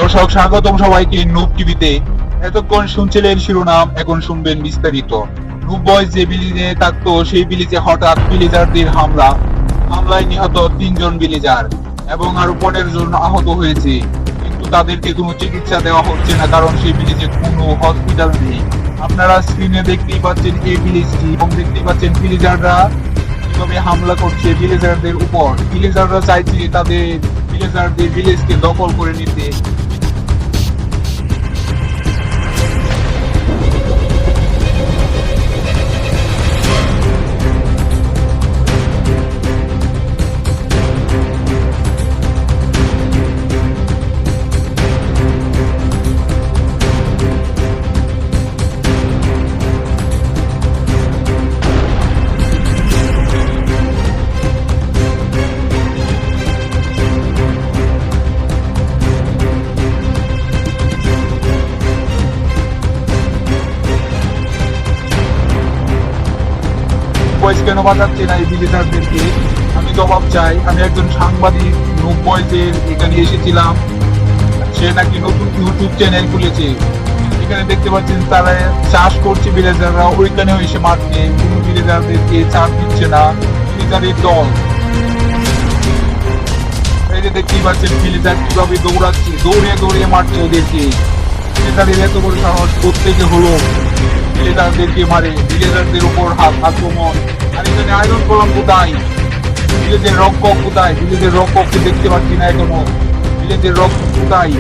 দর্শক স্বাগতম সবাইকে নুব টিভিতে। এতক্ষণ শুনছিলেন শিরোনাম, এখন শুনবেন বিস্তারিত। নুব বয়েজ যে ভিলেজে থাকতো সেই ভিলেজে হঠাৎ ভিলেজারদের হামলায় নিহত 3 জন ভিলেজার এবং আরো 15 জন আহত হয়েছে। কিন্তু তাদেরকে কোনো চিকিৎসা দেওয়া হচ্ছে না, কারণ সেই ভিলেজে কোনো হসপিটাল নেই। আপনারা স্ক্রিনে দেখতেই পাচ্ছেন এই ভিলেজটি এবং দেখতেই পাচ্ছেন ভিলেজাররা কিভাবে হামলা করছে ভিলেজারদের উপর। ভিলেজাররা চাইছে তাদের ভিলেজারদের ভিলেজকে দখল করে নিতে। বয়েজ কেন বাঁচাচ্ছে না এই ভিলেজারদেরকে? আমি জবাব চাই। আমি একজন সাংবাদিক নুব বয়েজের এখানে এসেছিলাম। সে নাকি নতুন ইউটিউব চ্যানেল খুলেছে। এখানে দেখতে পাচ্ছেন তারা চাষ করছে ভিলেজাররা, ওইখানেও এসে মারছে। কোনো ভিলেজারদেরকে চাষ দিচ্ছে না ভিলেজারের দল। এই যে দেখতেই পাচ্ছেন ভিলেজার কিভাবে দৌড়াচ্ছে, দৌড়িয়ে মারছে ওদেরকে। ভিলেজারের এত বড় সাহস প্রত্যেকে হলো ভিলেজারদেরকে মারে, ভিলেজারদের উপর আক্রমণ। আর এখানে আয়রন গোলাম কোথায়? ভিলেজের রক্ষক কোথায়? ভিলেজের রক্ষককে দেখতে পাচ্ছি না এখনো। ভিলেজের রক্ষক কোথায়?